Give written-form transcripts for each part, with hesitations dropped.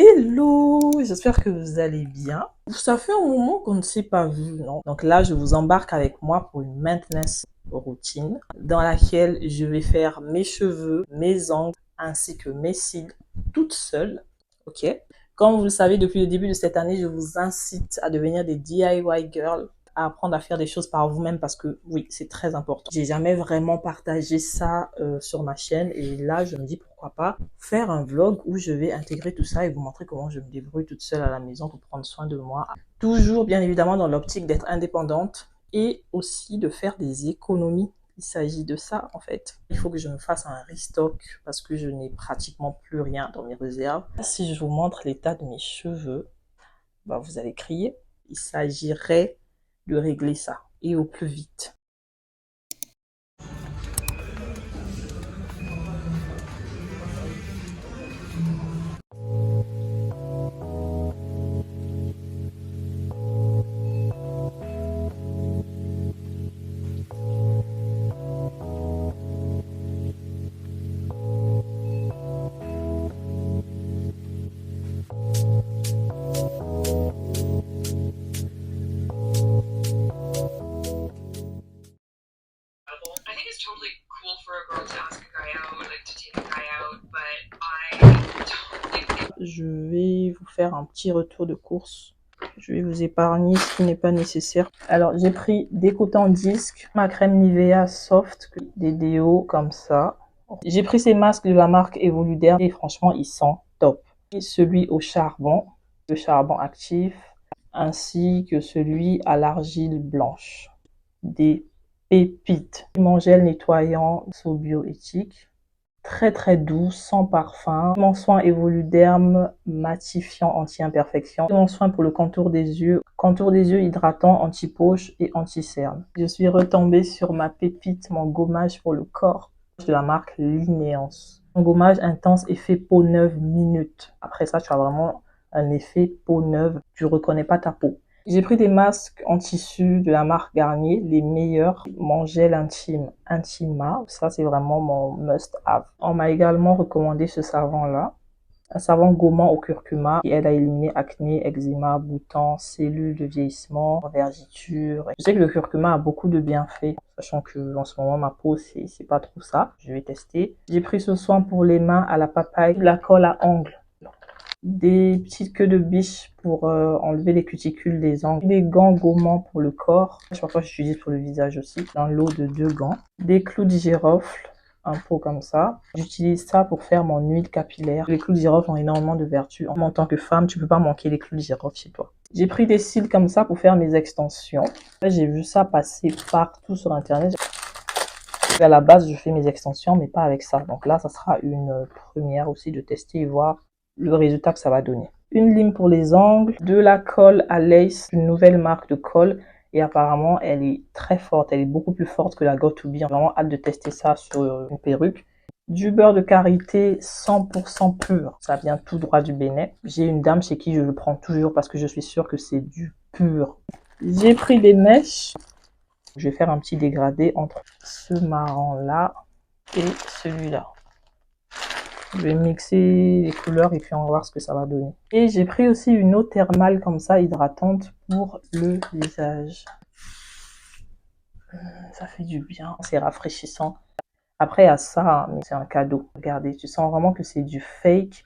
Hello, j'espère que vous allez bien. Ça fait un moment qu'on ne s'est pas vu, non? Donc là, je vous embarque avec moi pour une maintenance routine dans laquelle je vais faire mes cheveux, mes ongles ainsi que mes cils toute seule. Ok? Comme vous le savez, depuis le début de cette année, je vous incite à devenir des DIY girls, à apprendre à faire des choses par vous-même parce que oui, c'est très important. J'ai jamais vraiment partagé ça sur ma chaîne et là, je me dis pourquoi pas faire un vlog où je vais intégrer tout ça et vous montrer comment je me débrouille toute seule à la maison pour prendre soin de moi. Toujours bien évidemment dans l'optique d'être indépendante et aussi de faire des économies. Il s'agit de ça en fait. Il faut que je me fasse un restock parce que je n'ai pratiquement plus rien dans mes réserves. Si je vous montre l'état de mes cheveux, bah vous allez crier. Il s'agirait de régler ça et au plus vite. Je vais vous faire un petit retour de course. Je vais vous épargner ce qui n'est pas nécessaire. Alors, j'ai pris des cotons-disques, ma crème Nivea Soft, des déos comme ça. J'ai pris ces masques de la marque Evoluderm et franchement, ils sont top. Et celui au charbon, le charbon actif, ainsi que celui à l'argile blanche. Des pépites. Mon gel nettoyant bioéthique. Très doux, sans parfum. Mon soin Evoluderm matifiant anti-imperfection. Mon soin pour le contour des yeux hydratant, anti-poche et anti-cerne. Je suis retombée sur ma pépite, mon gommage pour le corps de la marque Linéance. Un gommage intense, effet peau neuve minute. Après ça, tu as vraiment un effet peau neuve. Tu reconnais pas ta peau. J'ai pris des masques en tissu de la marque Garnier, les meilleurs. Mon gel intime Intima, ça c'est vraiment mon must-have. On m'a également recommandé ce savon-là. Un savon gommant au curcuma qui aide à éliminer acné, eczéma, boutons, cellules de vieillissement, vergetures. Je sais que le curcuma a beaucoup de bienfaits, sachant que en ce moment ma peau c'est pas trop ça. Je vais tester. J'ai pris ce soin pour les mains à la papaye, de la colle à ongles. Des petites queues de biche pour enlever les cuticules des ongles, des gants gommants pour le corps, parfois j'utilise pour le visage aussi, dans l'eau de 2 gants, des clous de girofle, un pot comme ça, j'utilise ça pour faire mon huile capillaire. Les clous de girofle ont énormément de vertus, en tant que femme tu peux pas manquer les clous de girofle chez toi. J'ai pris des cils comme ça pour faire mes extensions, j'ai vu ça passer partout sur internet. À la base je fais mes extensions mais pas avec ça, donc là ça sera une première aussi de tester et voir le résultat que ça va donner. Une lime pour les ongles, de la colle à lace, une nouvelle marque de colle et apparemment elle est très forte, elle est beaucoup plus forte que la Got2b. J'ai vraiment hâte de tester ça sur une perruque. Du beurre de karité 100% pur, ça vient tout droit du Bénin. J'ai une dame chez qui je le prends toujours parce que je suis sûre que c'est du pur. J'ai pris des mèches, je vais faire un petit dégradé entre ce marron là et celui-là. Je vais mixer les couleurs et puis on va voir ce que ça va donner. Et j'ai pris aussi une eau thermale comme ça, hydratante pour le visage. Ça fait du bien, c'est rafraîchissant. Après à ça, c'est un cadeau. Regardez, tu sens vraiment que c'est du fake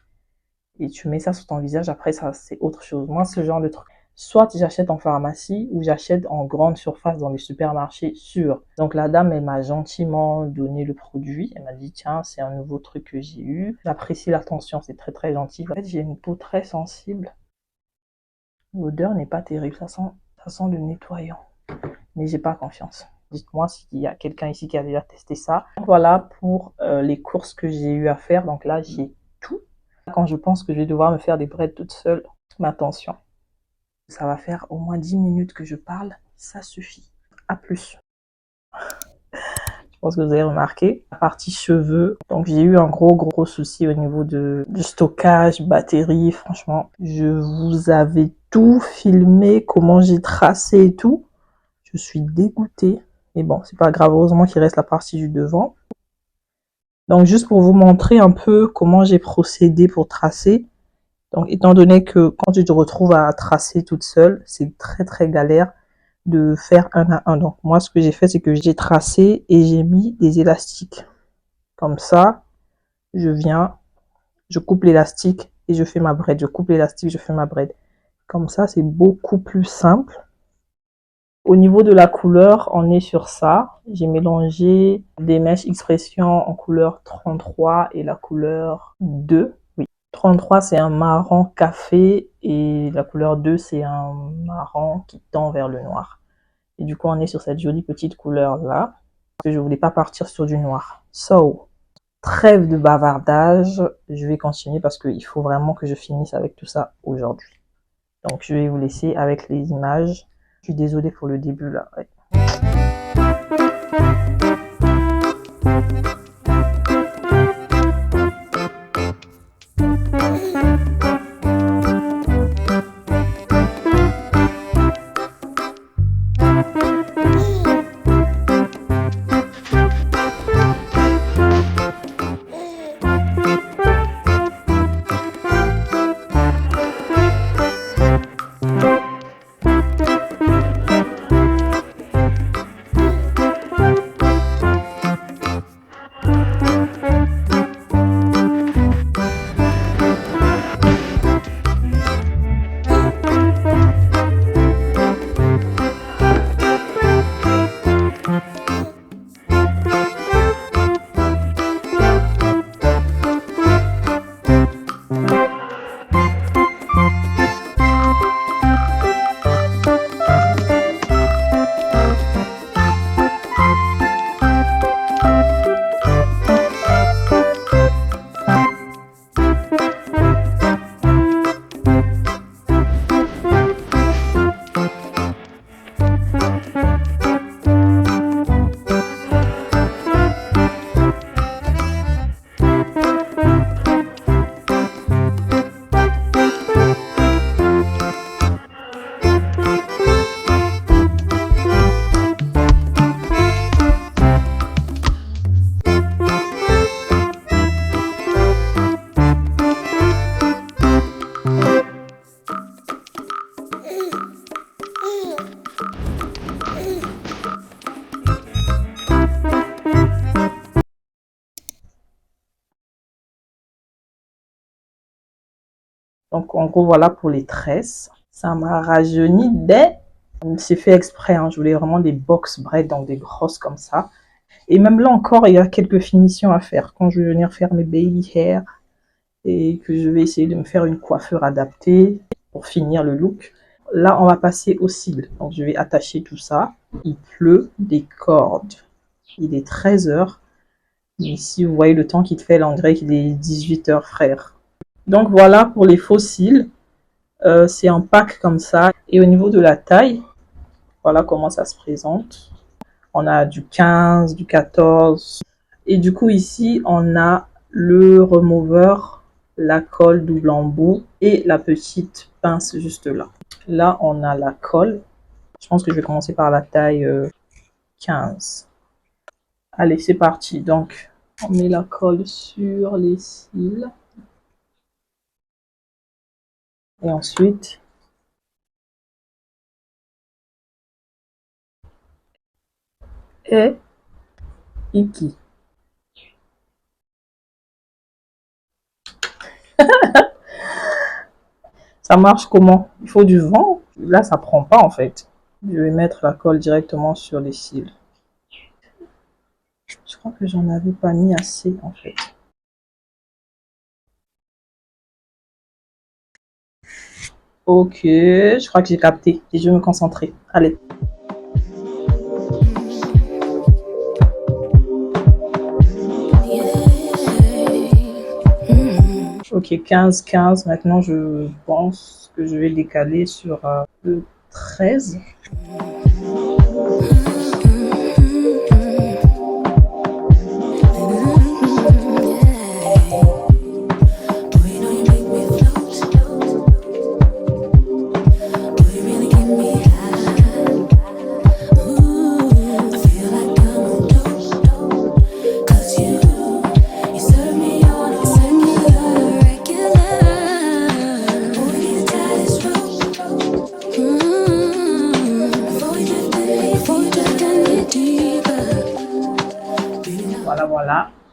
et tu mets ça sur ton visage. Après ça, c'est autre chose. Moi, ce genre de truc, soit j'achète en pharmacie ou j'achète en grande surface dans les supermarchés sûrs. Donc la dame, elle m'a gentiment donné le produit. Elle m'a dit, tiens, c'est un nouveau truc que j'ai eu. J'apprécie l'attention, c'est très gentil. En fait, j'ai une peau très sensible. L'odeur n'est pas terrible, ça sent le nettoyant. Mais j'ai pas confiance. Dites-moi s'il y a quelqu'un ici qui a déjà testé ça. Voilà pour les courses que j'ai eu à faire. Donc là, j'ai tout. Quand je pense que je vais devoir me faire des braids toute seule, mais attention. Ça va faire au moins 10 minutes que je parle, ça suffit. À plus. Je pense que vous avez remarqué. La partie cheveux, donc j'ai eu un gros souci au niveau du stockage, batterie. Franchement, je vous avais tout filmé, comment j'ai tracé et tout. Je suis dégoûtée. Mais bon, c'est pas grave, heureusement qu'il reste la partie du devant. Donc juste pour vous montrer un peu comment j'ai procédé pour tracer. Donc, étant donné que quand tu te retrouves à tracer toute seule, c'est très galère de faire un à un. Donc, moi, ce que j'ai fait, c'est que j'ai tracé et j'ai mis des élastiques. Comme ça, je viens, je coupe l'élastique et je fais ma braid. Je coupe l'élastique, je fais ma braid. Comme ça, c'est beaucoup plus simple. Au niveau de la couleur, on est sur ça. J'ai mélangé des mèches expression en couleur 33 et la couleur 2. Oui, 33 c'est un marron café et la couleur 2 c'est un marron qui tend vers le noir. Et du coup, on est sur cette jolie petite couleur là. Parce que je voulais pas partir sur du noir. So, trêve de bavardage. Je vais continuer parce qu'il faut vraiment que je finisse avec tout ça aujourd'hui. Donc, je vais vous laisser avec les images. Je suis désolée pour le début là. Ouais. Donc, en gros, voilà pour les tresses. Ça m'a rajeuni dès... C'est fait exprès, hein. Je voulais vraiment des box braids, donc des grosses comme ça. Et même là encore, il y a quelques finitions à faire. Quand je vais venir faire mes baby hair et que je vais essayer de me faire une coiffure adaptée pour finir le look. Là, on va passer aux cils. Donc, je vais attacher tout ça. Il pleut des cordes. Il est 13 h. Ici, vous voyez le temps qu'il fait, là, on dirait qu'il est 18 h, frère. Donc, voilà pour les faux cils. C'est un pack comme ça. Et au niveau de la taille, voilà comment ça se présente. On a du 15, du 14. Et du coup, ici, on a le remover, la colle double embout et la petite pince juste là. Là, on a la colle. Je pense que je vais commencer par la taille 15. Allez, c'est parti. Donc, on met la colle sur les cils. Et ensuite, Iki. Ça marche comment? Il faut du vent. Là, ça prend pas en fait. Je vais mettre la colle directement sur les cils. Je crois que j'en avais pas mis assez en fait. Ok, je crois que j'ai capté et je vais me concentrer. Allez. Ok, 15, 15. Maintenant, je pense que je vais décaler sur le 13.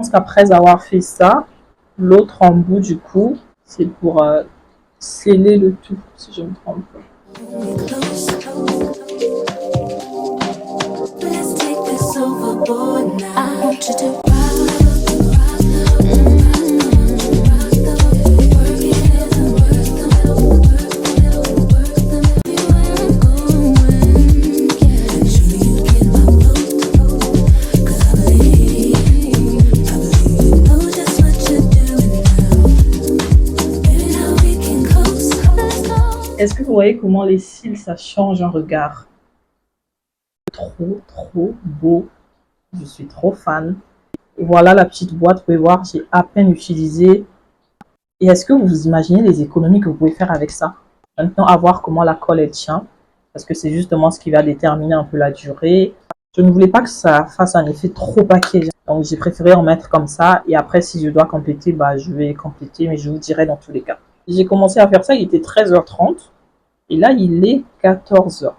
pense qu'après avoir fait ça, l'autre embout du coup, c'est pour sceller le tout, si je ne me trompe pas. Est-ce que vous voyez comment les cils, ça change un regard? Trop, trop beau. Je suis trop fan. Voilà la petite boîte, vous pouvez voir, j'ai à peine utilisé. Et est-ce que vous imaginez les économies que vous pouvez faire avec ça? Maintenant, à voir comment la colle elle tient, parce que c'est justement ce qui va déterminer un peu la durée. Je ne voulais pas que ça fasse un effet trop paquet, donc j'ai préféré en mettre comme ça. Et après, si je dois compléter, bah, je vais compléter, mais je vous dirai dans tous les cas. J'ai commencé à faire ça, il était 13h30. Et là, il est 14h.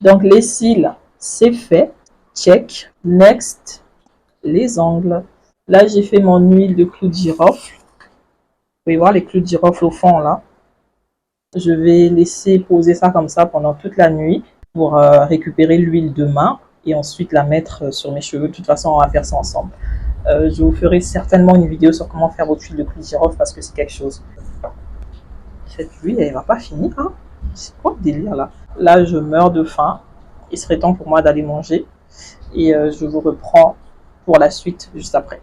Donc, les cils, c'est fait. Check. Next, les ongles. Là, j'ai fait mon huile de clou de girofle. Vous pouvez voir les clous de girofle au fond, là. Je vais laisser poser ça comme ça pendant toute la nuit pour récupérer l'huile demain et ensuite la mettre sur mes cheveux. De toute façon, on va faire ça ensemble. Je vous ferai certainement une vidéo sur comment faire votre huile de clou de girofle parce que c'est quelque chose. Cette huile, elle ne va pas finir, hein? C'est quoi le délire là? Là, je meurs de faim. Il serait temps pour moi d'aller manger. Et je vous reprends pour la suite juste après.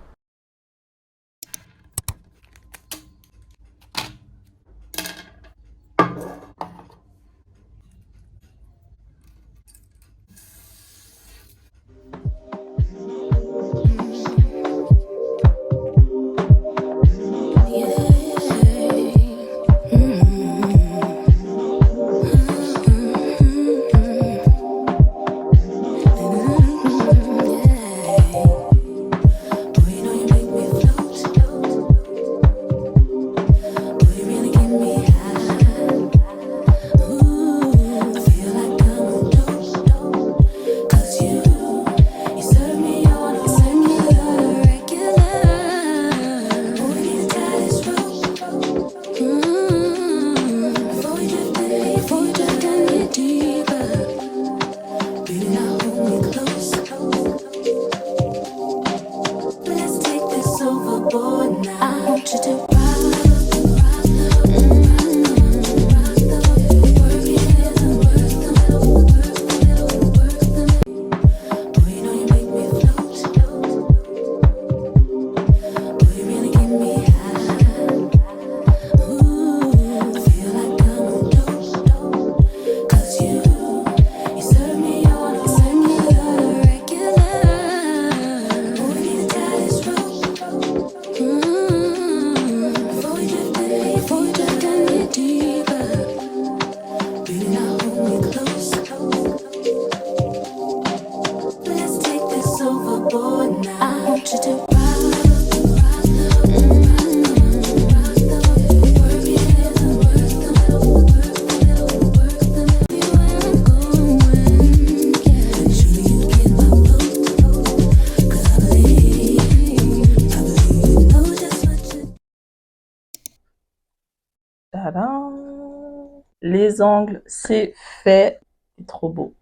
Les ongles, c'est fait. C'est trop beau.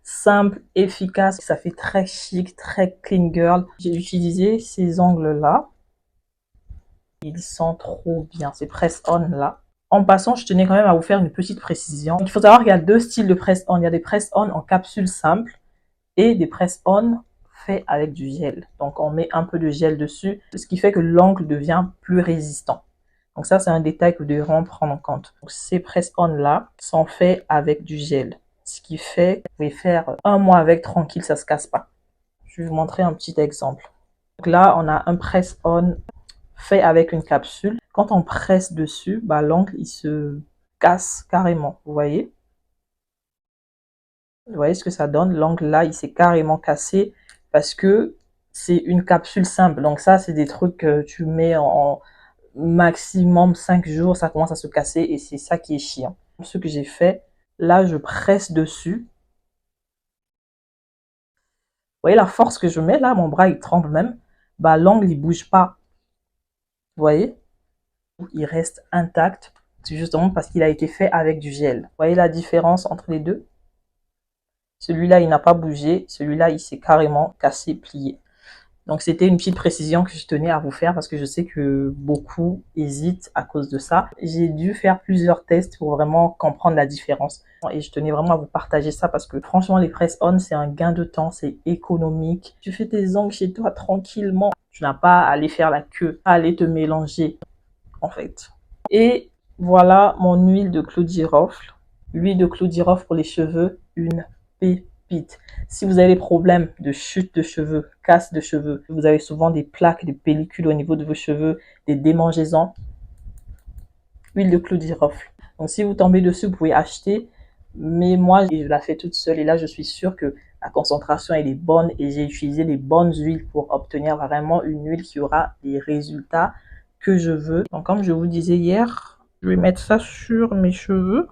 Simple, efficace, ça fait très chic, très clean girl. J'ai utilisé ces ongles-là. Ils sont trop bien. C'est press-on là. En passant, je tenais quand même à vous faire une petite précision. Il faut savoir qu'il y a deux styles de press-on. Il y a des press-on en capsule simple et des press-on faits avec du gel. Donc, on met un peu de gel dessus, ce qui fait que l'ongle devient plus résistant. Donc ça, c'est un détail que vous devez vraiment prendre en compte. Donc, ces press-on là sont faits avec du gel. Ce qui fait que vous pouvez faire un mois avec tranquille, ça ne se casse pas. Je vais vous montrer un petit exemple. Donc là, on a un press-on fait avec une capsule. Quand on presse dessus, bah, l'ongle, il se casse carrément. Vous voyez? Vous voyez ce que ça donne? L'ongle là, il s'est carrément cassé parce que c'est une capsule simple. Donc ça, c'est des trucs que tu mets en maximum 5 jours, ça commence à se casser et c'est ça qui est chiant. Ce que j'ai fait, là, je presse dessus. Vous voyez la force que je mets là, mon bras il tremble même. bah l'ongle il bouge pas. Vous voyez? Il reste intact. C'est justement parce qu'il a été fait avec du gel. Vous voyez la différence entre les deux? Celui-là, il n'a pas bougé. Celui-là, il s'est carrément cassé, plié. Donc, c'était une petite précision que je tenais à vous faire parce que je sais que beaucoup hésitent à cause de ça. J'ai dû faire plusieurs tests pour vraiment comprendre la différence. Et je tenais vraiment à vous partager ça parce que franchement, les press-on, c'est un gain de temps, c'est économique. Tu fais tes ongles chez toi tranquillement. Tu n'as pas à aller faire la queue, à aller te mélanger, en fait. Et voilà mon huile de clou de girofle. L'huile de clou de girofle pour les cheveux, une pépite. Si vous avez des problèmes de chute de cheveux, casse de cheveux, vous avez souvent des plaques, des pellicules au niveau de vos cheveux, des démangeaisons, huile de clou de girofle. Donc si vous tombez dessus, vous pouvez acheter. Mais moi, je la fais toute seule et là, je suis sûre que la concentration elle est bonne et j'ai utilisé les bonnes huiles pour obtenir vraiment une huile qui aura les résultats que je veux. Donc comme je vous disais hier, je vais mettre ça sur mes cheveux.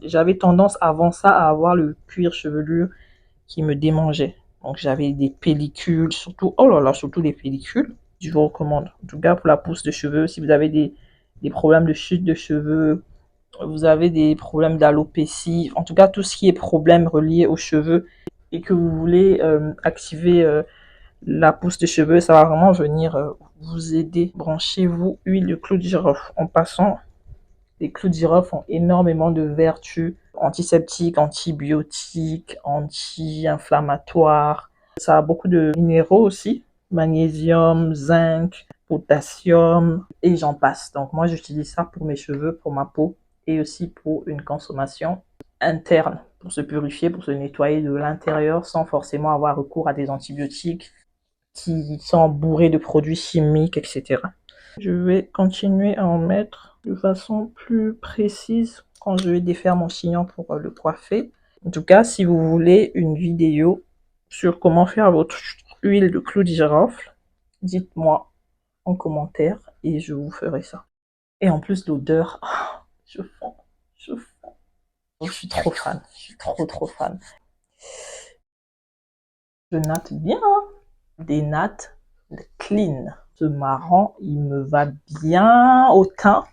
J'avais tendance avant ça à avoir le cuir chevelu qui me démangeait. Donc j'avais des pellicules, surtout, oh là là, surtout des pellicules. Je vous recommande. En tout cas pour la pousse de cheveux, si vous avez des problèmes de chute de cheveux, vous avez des problèmes d'alopécie, en tout cas tout ce qui est problème relié aux cheveux et que vous voulez activer la pousse de cheveux, ça va vraiment venir vous aider. Branchez-vous huile de clou de girofle. En passant, les clous de girofle ont énormément de vertus antiseptiques, antibiotiques, anti-inflammatoires. Ça a beaucoup de minéraux aussi, magnésium, zinc, potassium et j'en passe. Donc moi j'utilise ça pour mes cheveux, pour ma peau et aussi pour une consommation interne, pour se purifier, pour se nettoyer de l'intérieur sans forcément avoir recours à des antibiotiques qui sont bourrés de produits chimiques, etc. Je vais continuer à en mettre de façon plus précise quand je vais défaire mon chignon pour le coiffer. En tout cas, si vous voulez une vidéo sur comment faire votre huile de clou de girofle, dites-moi en commentaire et je vous ferai ça. Et en plus, l'odeur, oh, je fonds. Oh, je suis trop fan, je suis trop fan. Je natte bien, hein? Des nattes clean. Ce marron, il me va bien au teint.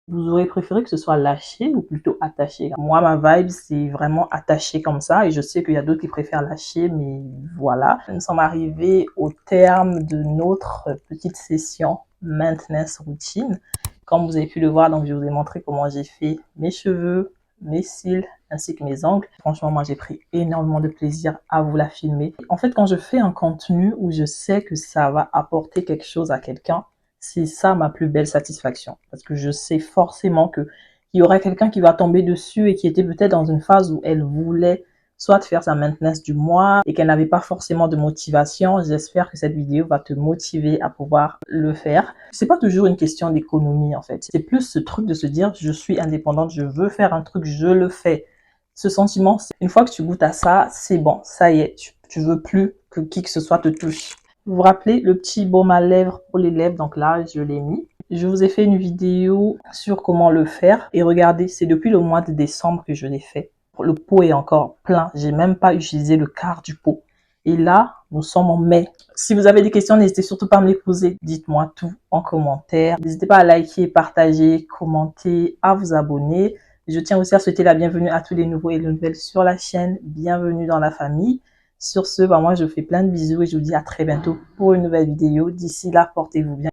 Vous auriez préféré que ce soit lâché ou plutôt attaché? Moi, ma vibe, c'est vraiment attaché comme ça. Et je sais qu'il y a d'autres qui préfèrent lâcher, mais voilà. Nous sommes arrivés au terme de notre petite session maintenance routine. Comme vous avez pu le voir, donc je vous ai montré comment j'ai fait mes cheveux, mes cils, ainsi que mes ongles. Franchement, moi, j'ai pris énormément de plaisir à vous la filmer. En fait, quand je fais un contenu où je sais que ça va apporter quelque chose à quelqu'un, c'est ça ma plus belle satisfaction. Parce que je sais forcément qu'il y aura quelqu'un qui va tomber dessus et qui était peut-être dans une phase où elle voulait soit faire sa maintenance du mois et qu'elle n'avait pas forcément de motivation. J'espère que cette vidéo va te motiver à pouvoir le faire. C'est pas toujours une question d'économie en fait. C'est plus ce truc de se dire je suis indépendante, je veux faire un truc, je le fais. Ce sentiment, une fois que tu goûtes à ça, c'est bon, ça y est, tu veux plus que qui que ce soit te touche. Vous vous rappelez le petit baume à lèvres pour les lèvres, donc là je l'ai mis. Je vous ai fait une vidéo sur comment le faire et regardez, c'est depuis le mois de décembre que je l'ai fait. Le pot est encore plein, j'ai même pas utilisé le quart du pot. Et là, nous sommes en mai. Si vous avez des questions, n'hésitez surtout pas à me les poser. Dites-moi tout en commentaire. N'hésitez pas à liker, partager, commenter, à vous abonner. Je tiens aussi à souhaiter la bienvenue à tous les nouveaux et les nouvelles sur la chaîne. Bienvenue dans la famille. Sur ce, moi je vous fais plein de bisous et je vous dis à très bientôt pour une nouvelle vidéo. D'ici là, portez-vous bien.